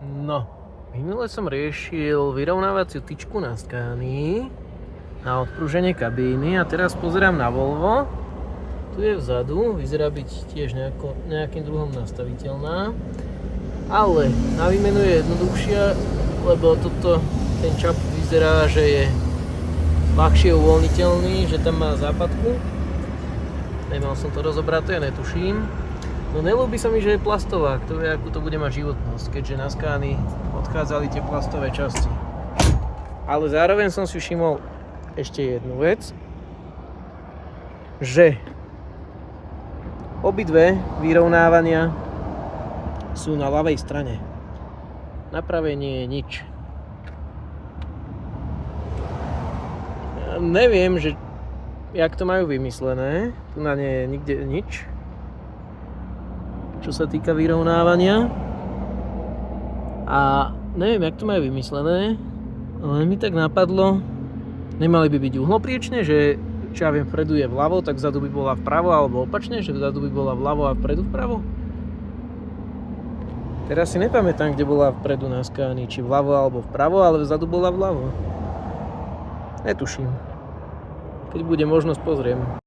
No, minule som riešil vyrovnávaciu tyčku na Scanii na odprúženie kabíny a teraz pozerám na Volvo. Tu je vzadu, vyzerá byť tiež nejakým druhom nastaviteľná, ale na výmenu je jednoduchšia, lebo ten čap vyzerá, že je ľahšie uvoľniteľný, že tam má západku. Nemal som to rozobraté, netuším. No neľúbi sa mi, že je plastová, kto vie, akú to bude mať životnosť, keďže na Scanii odchádzali tie plastové časti. Ale zároveň som si všimol ešte jednu vec, že obidve vyrovnávania sú na ľavej strane. Na pravej nie je nič. Ja neviem, že jak to majú vymyslené. Tu na nie je nikde nič, čo sa týka vyrovnávania. A neviem, jak to majú vymyslené, ale mi tak napadlo, nemali by byť uhlopriečne, že čo ja viem, vpredu je vľavo, tak vzadu by bola vpravo, alebo opačne, že vzadu by bola vľavo a vpredu vpravo. Teraz si nepamätám, kde bola vpredu na Scanii, či vľavo alebo vpravo, ale vzadu bola vľavo. Netuším. Keď bude možnosť, pozriem.